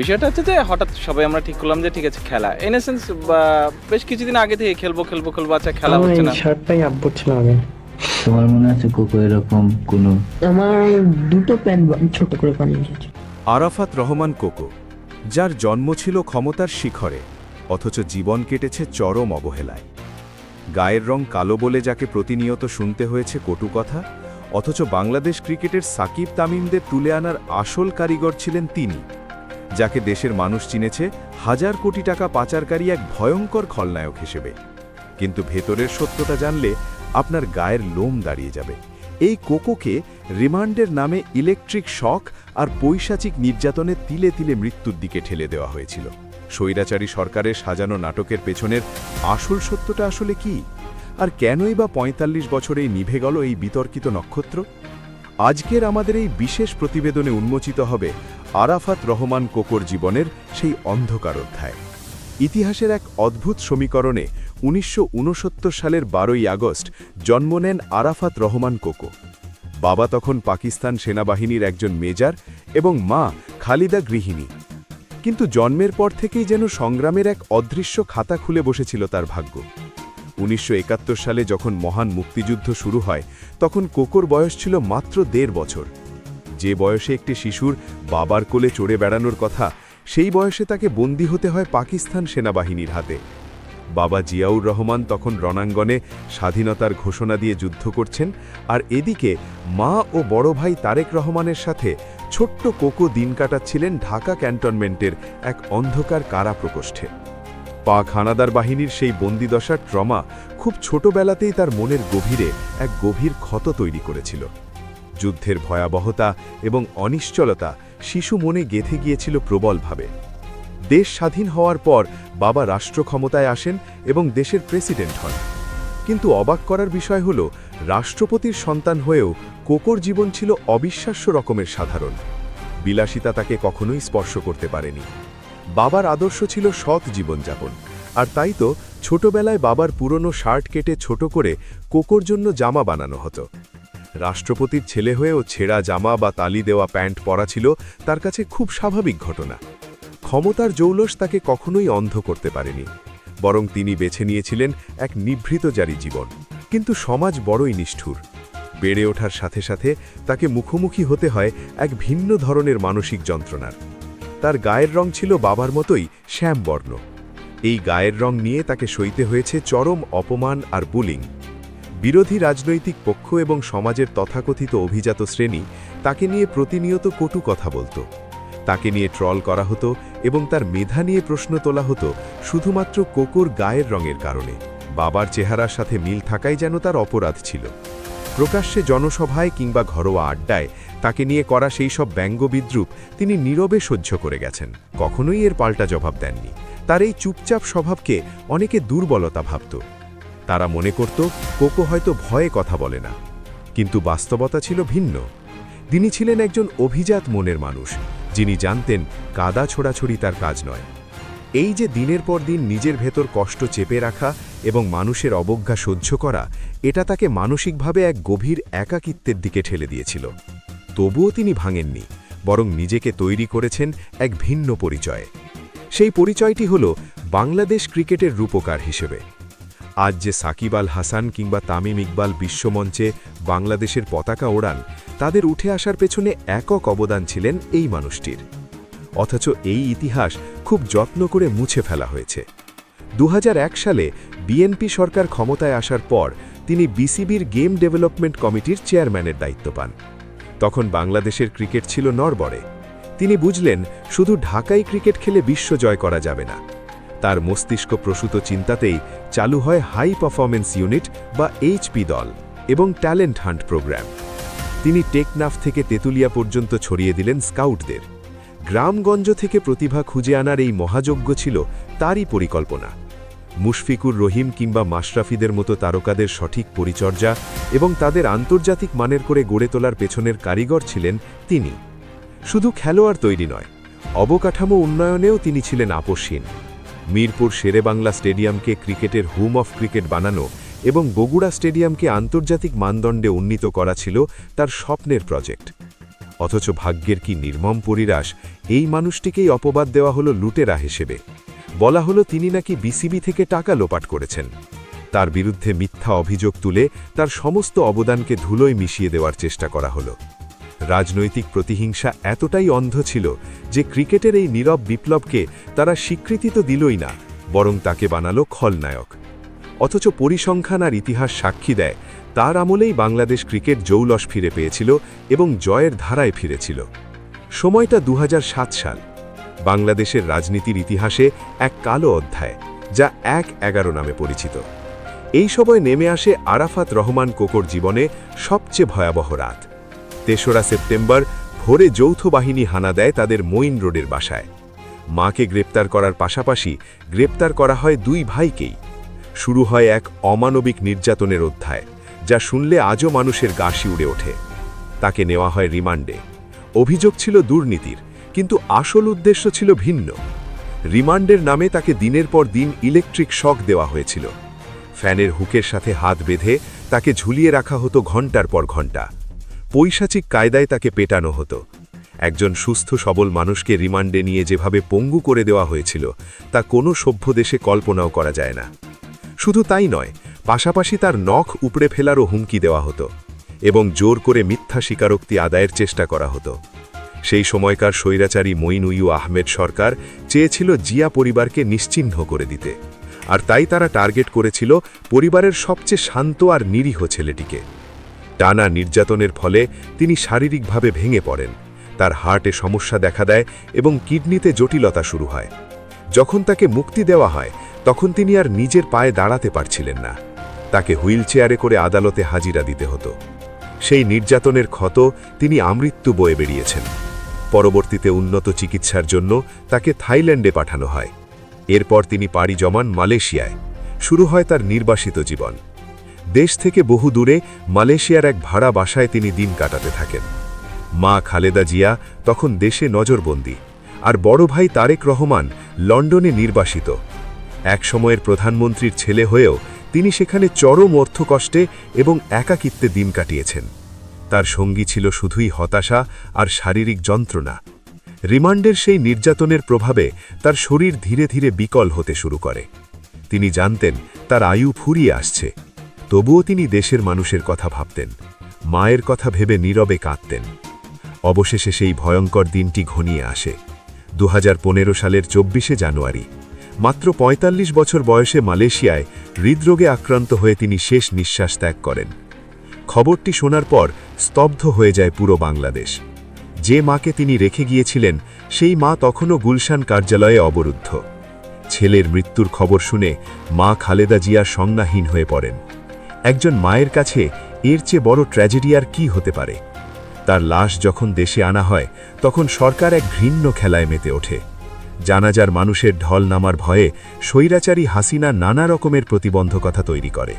বিষয়টা হচ্ছে যে হঠাৎ সবাই আমরা ঠিক করলাম যে ঠিক আছে খেলা ইন এ সেন্স বেশ কিছুদিন আগে থেকে খেলবো খেলবো খেলবো, আচ্ছা খেলা আমার হচ্ছে এই না। শার্টটাই আব্বুর ছিল আগে। তোমার মনে আছে কোকো এরকম কোনো? আমার দুটো প্যান্ট ছোট করে বানিয়ে দিয়েছে। আরাফাত রহমান কোকো, যার জন্ম ছিল ক্ষমতার শিখরে, অথচ জীবন কেটেছে চরম অবহেলায়। গায়ের রং কালো বলে যাকে প্রতিনিয়ত শুনতে হয়েছে কটু কথা, অথচ বাংলাদেশ ক্রিকেটের সাকিব তামিমদের তুলে আনার আসল কারিগর ছিলেন তিনি, যাকে দেশের মানুষ চিনেছে হাজার কোটি টাকা পাচারকারী এক ভয়ঙ্কর খলনায়ক হিসেবে। কিন্তু ভেতরের সত্যটা জানলে আপনার গায়ের লোম দাঁড়িয়ে যাবে। এই কোকোকে রিমান্ডের নামে ইলেকট্রিক শক আর পৈশাচিক নির্যাতনে তিলে তিলে মৃত্যুর দিকে ঠেলে দেওয়া হয়েছিল। স্বৈরাচারী সরকারের সাজানো নাটকের পেছনের আসল সত্যটা আসলে কি? আর কেনই বা ৪৫ বছরেই নিভে গেল এই বিতর্কিত নক্ষত্র? আজকের আমাদের এই বিশেষ প্রতিবেদনে উন্মোচিত হবে আরাফাত রহমান কোকোর জীবনের সেই অন্ধকার অধ্যায়। ইতিহাসের এক অদ্ভুত সমীকরণে ১৯৬৯ সালের ১২ই আগস্ট জন্ম নেন আরাফাত রহমান কোকো। বাবা তখন পাকিস্তান সেনাবাহিনীর একজন মেজর এবং মা খালিদা গৃহিণী। কিন্তু জন্মের পর থেকেই যেন সংগ্রামের এক অদৃশ্য খাতা খুলে বসেছিল তার ভাগ্য। ১৯৭১ সালে যখন মহান মুক্তিযুদ্ধ শুরু হয়, তখন কোকোর বয়স ছিল মাত্র ১.৫ বছর। যে বয়সে একটি শিশুর বাবার কোলে চড়ে বেড়ানোর কথা, সেই বয়সে তাকে বন্দী হতে হয় পাকিস্তান সেনাবাহিনীর হাতে। বাবা জিয়াউর রহমান তখন রণাঙ্গনে স্বাধীনতার ঘোষণা দিয়ে যুদ্ধ করছেন, আর এদিকে মা ও বড় ভাই তারেক রহমানের সাথে ছোট্ট কোকো দিন কাটাচ্ছিলেন ঢাকা ক্যান্টনমেন্টের এক অন্ধকার কারা প্রকোষ্ঠে। পাক হানাদার বাহিনীর সেই বন্দিদশার ট্রমা খুব ছোটবেলাতেই তার মনের গভীরে এক গভীর ক্ষত তৈরি করেছিল। যুদ্ধের ভয়াবহতা এবং অনিশ্চলতা শিশু মনে গেঁথে গিয়েছিল প্রবলভাবে। দেশ স্বাধীন হওয়ার পর বাবা রাষ্ট্র ক্ষমতায় আসেন এবং দেশের প্রেসিডেন্ট হন। কিন্তু অবাক করার বিষয় হল, রাষ্ট্রপতির সন্তান হয়েও কোকোর জীবন ছিল অবিশ্বাস্য রকমের সাধারণ। বিলাসিতা তাকে কখনোই স্পর্শ করতে পারেনি। বাবার আদর্শ ছিল সৎ জীবনযাপন, আর তাই তো ছোটবেলায় বাবার পুরনো শার্ট কেটে ছোট করে কোকোর জন্য জামা বানানো হতো। রাষ্ট্রপতির ছেলে হয়েও ছেঁড়া জামা বা তালি দেওয়া প্যান্ট পরা ছিল তার কাছে খুব স্বাভাবিক ঘটনা। ক্ষমতার জৌলস তাকে কখনোই অন্ধ করতে পারেনি, বরং তিনি বেছে নিয়েছিলেন এক নিভৃতজারী জীবন। কিন্তু সমাজ বড়ই নিষ্ঠুর। বেড়ে ওঠার সাথে সাথে তাকে মুখোমুখি হতে হয় এক ভিন্ন ধরনের মানসিক যন্ত্রণার। তার গায়ের রং ছিল বাবার মতোই শ্যামবর্ণ। এই গায়ের রং নিয়ে তাকে সইতে হয়েছে চরম অপমান আর বুলিং। বিরোধী রাজনৈতিক পক্ষ এবং সমাজের তথাকথিত অভিজাত শ্রেণী তাকে নিয়ে প্রতিনিয়ত কটু কথা বলত। তাকে নিয়ে ট্রল করা হতো এবং তার মেধা নিয়ে প্রশ্ন তোলা হতো শুধুমাত্র কোকোর গায়ের রঙের কারণে। বাবার চেহারার সাথে মিল থাকাই যেন তার অপরাধ ছিল। প্রকাশ্যে জনসভায় কিংবা ঘরোয়া আড্ডায় তাকে নিয়ে করা সেই সব ব্যঙ্গ বিদ্রূপ তিনি নীরবে সহ্য করে গেছেন, কখনোই এর পাল্টা জবাব দেননি। তার এই চুপচাপ স্বভাবকে অনেকে দুর্বলতা ভাবত। তারা মনে করত কোকো হয়তো ভয়ে কথা বলে না, কিন্তু বাস্তবতা ছিল ভিন্ন। তিনি ছিলেন একজন অভিজাত মনের মানুষ, যিনি জানতেন কাদা ছোড়াছড়ি তার কাজ নয়। এই যে দিনের পর দিন নিজের ভেতর কষ্ট চেপে রাখা এবং মানুষের অবজ্ঞা সহ্য করা, এটা তাকে মানসিকভাবে এক গভীর একাকিত্বের দিকে ঠেলে দিয়েছিল। তবুও তিনি ভাঙেননি, বরং নিজেকে তৈরি করেছেন এক ভিন্ন পরিচয়ে। সেই পরিচয়টি হল বাংলাদেশ ক্রিকেটের রূপকার হিসেবে। আজ যে সাকিব আল হাসান কিংবা তামিম ইকবাল বিশ্বমঞ্চে বাংলাদেশের পতাকা ওড়ান, তাদের উঠে আসার পেছনে একক অবদান ছিলেন এই মানুষটির। অথচ এই ইতিহাস খুব যত্ন করে মুছে ফেলা হয়েছে। ২০০১ সালে বিএনপি সরকার ক্ষমতায় আসার পর তিনি বিসিবির গেম ডেভেলপমেন্ট কমিটির চেয়ারম্যানের দায়িত্ব পান। তখন বাংলাদেশের ক্রিকেট ছিল নড়বড়ে। তিনি বুঝলেন শুধু ঢাকাই ক্রিকেট খেলে বিশ্ব জয় করা যাবে না। তার মস্তিষ্ক প্রসূত চিন্তাতেই চালু হয় হাই পারফরম্যান্স ইউনিট বা এইচপি দল এবং ট্যালেন্ট হান্ট প্রোগ্রাম। তিনি টেকনাফ থেকে তেতুলিয়া পর্যন্ত ছড়িয়ে দিলেন স্কাউটদের। গ্রামগঞ্জ থেকে প্রতিভা খুঁজে আনার এই মহাযজ্ঞ ছিল তারই পরিকল্পনা। মুশফিকুর রহিম কিংবা মাশরাফিদের মতো তারকাদের সঠিক পরিচর্যা এবং তাদের আন্তর্জাতিক মানের করে গড়ে তোলার পেছনের কারিগর ছিলেন তিনি। শুধু খেলোয়াড় তৈরি নয়, অবকাঠামো উন্নয়নেও তিনি ছিলেন আপোষহীন। মিরপুর শেরেবাংলা স্টেডিয়ামকে ক্রিকেটের হোম অফ ক্রিকেট বানানো এবং বগুড়া স্টেডিয়ামকে আন্তর্জাতিক মানদণ্ডে উন্নীত করা ছিল তার স্বপ্নের প্রজেক্ট। অথচ ভাগ্যের কি নির্মম পরিহাস, এই মানুষটিকেই অপবাদ দেওয়া হলো লুটেরা হিসেবে। বলা হলো তিনি নাকি বিসিবি থেকে টাকা লোপাট করেছেন। তার বিরুদ্ধে মিথ্যা অভিযোগ তুলে তার সমস্ত অবদানকে ধুলোয় মিশিয়ে দেওয়ার চেষ্টা করা হলো। রাজনৈতিক প্রতিহিংসা এতটাই অন্ধ ছিল যে ক্রিকেটের এই নীরব বিপ্লবকে তারা স্বীকৃতি তো দিলই না, বরং তাকে বানালো খলনায়ক। অথচ পরিসংখ্যান আর ইতিহাস সাক্ষী দেয় তার আমলেই বাংলাদেশ ক্রিকেট জৌলস ফিরে পেয়েছিল এবং জয়ের ধারায় ফিরেছিল। সময়টা 2007 সাল। বাংলাদেশের রাজনীতির ইতিহাসে এক কালো অধ্যায়, যা 1-11 নামে পরিচিত। এই সময় নেমে আসে আরাফাত রহমান কোকোর জীবনে সবচেয়ে ভয়াবহ রাত। 3রা সেপ্টেম্বর ভোরে যৌথ বাহিনী হানা দেয় তাদের মঈন রোডের বাসায়। মাকে গ্রেপ্তার করার পাশাপাশি গ্রেপ্তার করা হয় 2 ভাইকেই। শুরু হয় এক অমানবিক নির্যাতনের অধ্যায়, যা শুনলে আজও মানুষের গা শিউরে ওঠে। তাকে নেওয়া হয় রিমান্ডে। অভিযোগ ছিল দুর্নীতির, কিন্তু আসল উদ্দেশ্য ছিল ভিন্ন। রিমান্ডের নামে তাকে দিনের পর দিন ইলেকট্রিক শক দেওয়া হয়েছিল। ফ্যানের হুকের সাথে হাত বেঁধে তাকে ঝুলিয়ে রাখা হতো ঘণ্টার পর ঘণ্টা। পৈশাচিক কায়দায় তাকে পেটানো হতো। একজন সুস্থ সবল মানুষকে রিমান্ডে নিয়ে যেভাবে পঙ্গু করে দেওয়া হয়েছিল তা কোনো সভ্য দেশে কল্পনাও করা যায় না। শুধু তাই নয়, পাশাপাশি তার নখ উপড়ে ফেলারও হুমকি দেওয়া হতো এবং জোর করে মিথ্যা স্বীকারোক্তি আদায়ের চেষ্টা করা হতো। সেই সময়কার স্বৈরাচারী মঈনুইয়ু আহমেদ সরকার চেয়েছিল জিয়া পরিবারকে নিশ্চিহ্ন করে দিতে, আর তাই তারা টার্গেট করেছিল পরিবারের সবচেয়ে শান্ত আর নিরীহ ছেলেটিকে। টানা নির্যাতনের ফলে তিনি শারীরিকভাবে ভেঙে পড়েন। তার হার্টে সমস্যা দেখা দেয় এবং কিডনিতে জটিলতা শুরু হয়। যখন তাকে মুক্তি দেওয়া হয় তখন তিনি আর নিজের পায়ে দাঁড়াতে পারছিলেন না। তাকে হুইলচেয়ারে করে আদালতে হাজিরা দিতে হতো। সেই নির্যাতনের ক্ষত তিনি আমৃত্যু বয়ে বেরিয়েছেন। পরবর্তীতে উন্নত চিকিৎসার জন্য তাকে থাইল্যান্ডে পাঠানো হয়। এরপর তিনি পাড়ি জমান মালয়েশিয়ায়। শুরু হয় তার নির্বাসিত জীবন। দেশ থেকে বহু দূরে মালয়েশিয়ার এক ভাড়া বাসায় তিনি দিন কাটাতে থাকেন। মা খালেদা জিয়া তখন দেশে নজরবন্দি, আর বড় ভাই তারেক রহমান লন্ডনে নির্বাসিত। এক সময়ের প্রধানমন্ত্রীর ছেলে হয়েও তিনি সেখানে চরম অর্থকষ্টে এবং একাকিত্বে দিন কাটিয়েছেন। তার সঙ্গী ছিল শুধুই হতাশা আর শারীরিক যন্ত্রণা। রিমান্ডের সেই নির্যাতনের প্রভাবে তার শরীর ধীরে ধীরে বিকল হতে শুরু করে। তিনি জানতেন তার আয়ু ফুরিয়ে আসছে, তবুও তিনি দেশের মানুষের কথা ভাবতেন, মায়ের কথা ভেবে নীরবে কাঁদতেন। অবশেষে সেই ভয়ঙ্কর দিনটি ঘনিয়ে আসে। 2015 সালের 24শে জানুয়ারি। মাত্র 45 বছর বয়সে মালয়েশিয়ায় হৃদরোগে আক্রান্ত হয়ে তিনি শেষ নিঃশ্বাস ত্যাগ করেন। খবরটি শোনার পর স্তব্ধ হয়ে যায় পুরো বাংলাদেশ। যে মাকে তিনি রেখে গিয়েছিলেন সেই মা তখনও গুলশান কার্যালয়ে অবরুদ্ধ। ছেলের মৃত্যুর খবর শুনে মা খালেদা জিয়া সংজ্ঞাহীন হয়ে পড়েন। একজন মায়ের কাছে এর চেয়ে বড় ট্র্যাজেডি আর কি হতে পারে? তার লাশ যখন দেশে আনা হয় তখন সরকার এক ঘৃণ্য খেলায় মেতে ওঠে। জানাজার মানুষের ঢল নামার ভয়ে স্বৈরাচারী হাসিনা নানা রকমের প্রতিবন্ধকতা তৈরি করে।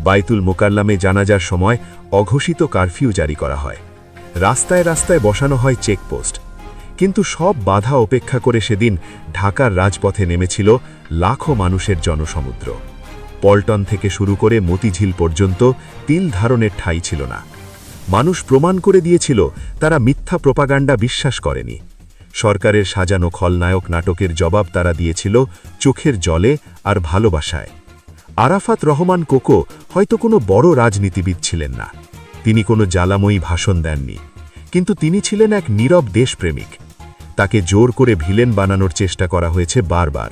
বাইতুল মোকাররমে জানাজার সময় অঘোষিত কারফিউ জারি করা হয়। রাস্তায় রাস্তায় বসানো হয় চেকপোস্ট। কিন্তু সব বাধা উপেক্ষা করে সেদিন ঢাকার রাজপথে নেমেছিল লাখো মানুষের জনসমুদ্র। পল্টন থেকে শুরু করে মতিঝিল পর্যন্ত তিল ধারণের ঠাঁই ছিল না। মানুষ প্রমাণ করে দিয়েছিল তারা মিথ্যা প্রোপাগান্ডা বিশ্বাস করেনি। সরকারের সাজানো খলনায়ক নাটকের জবাব তারা দিয়েছিল চোখের জলে আর ভালোবাসায়। আরাফাত রহমান কোকো হয়তো কোনো বড় রাজনীতিবিদ ছিলেন না, তিনি কোনো জ্বালাময়ী ভাষণ দেননি, কিন্তু তিনি ছিলেন এক নীরব দেশপ্রেমিক। তাকে জোর করে ভিলেন বানানোর চেষ্টা করা হয়েছে বারবার।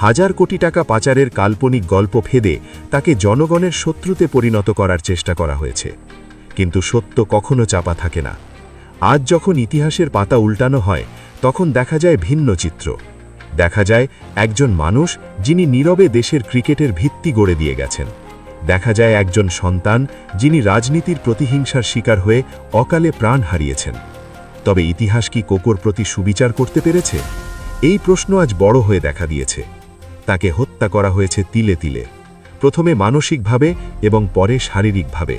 হাজার কোটি টাকা পাচারের কাল্পনিক গল্প ফেদে তাকে জনগণের শত্রুতে পরিণত করার চেষ্টা করা হয়েছে। কিন্তু সত্য কখনো চাপা থাকে না। আজ যখন ইতিহাসের পাতা উল্টানো হয় তখন দেখা যায় ভিন্ন চিত্র। দেখা যায় একজন মানুষ যিনি নীরবে দেশের ক্রিকেটের ভিত্তি গড়ে দিয়ে গেছেন। দেখা যায় একজন সন্তান যিনি রাজনীতির প্রতিহিংসার শিকার হয়ে অকালে প্রাণ হারিয়েছেন। তবে ইতিহাস কি কোকোর প্রতি সুবিচার করতে পেরেছে? এই প্রশ্ন আজ বড় হয়ে দেখা দিয়েছে। তাকে হত্যা করা হয়েছে তিলে তিলে, প্রথমে মানসিকভাবে এবং পরে শারীরিকভাবে।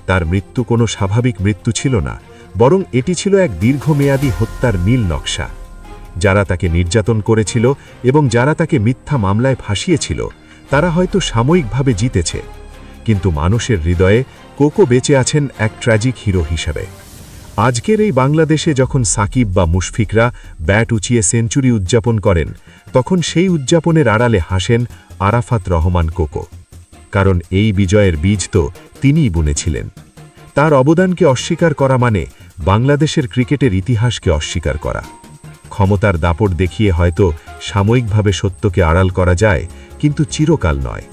তার মৃত্যু কোনো স্বাভাবিক মৃত্যু ছিল না, বরং এটি ছিল এক দীর্ঘমেয়াদী হত্যার নীল নকশা। যারা তাকে নির্যাতন করেছিল এবং যারা তাকে মিথ্যা মামলায় ফাঁসিয়েছিল তারা হয়তো সাময়িকভাবে জিতেছে, কিন্তু মানুষের হৃদয়ে কোকো বেঁচে আছেন এক ট্র্যাজিক হিরো হিসাবে। আজকের এই বাংলাদেশে যখন সাকিব বা মুশফিকরা ব্যাট উঁচিয়ে সেঞ্চুরি উদযাপন করেন, তখন সেই উদযাপনের আড়ালে হাসেন আরাফাত রহমান কোকো। কারণ এই বিজয়ের বীজ তো তিনিই বুনেছিলেন। তার অবদানকে অস্বীকার করা মানে বাংলাদেশের ক্রিকেটের ইতিহাসকে অস্বীকার করা। ক্ষমতার দাপট দেখিয়ে হয়তো সাময়িকভাবে সত্যকে আড়াল করা যায়, কিন্তু চিরকাল নয়।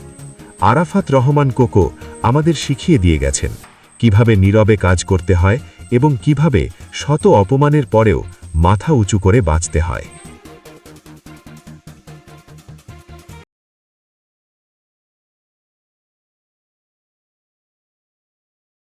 আরাফাত রহমান কোকো আমাদের শিখিয়ে দিয়ে গেছেন কিভাবে নীরবে কাজ করতে হয় এবং কিভাবে শত অপমানের পরেও মাথা উঁচু করে বাঁচতে হয়।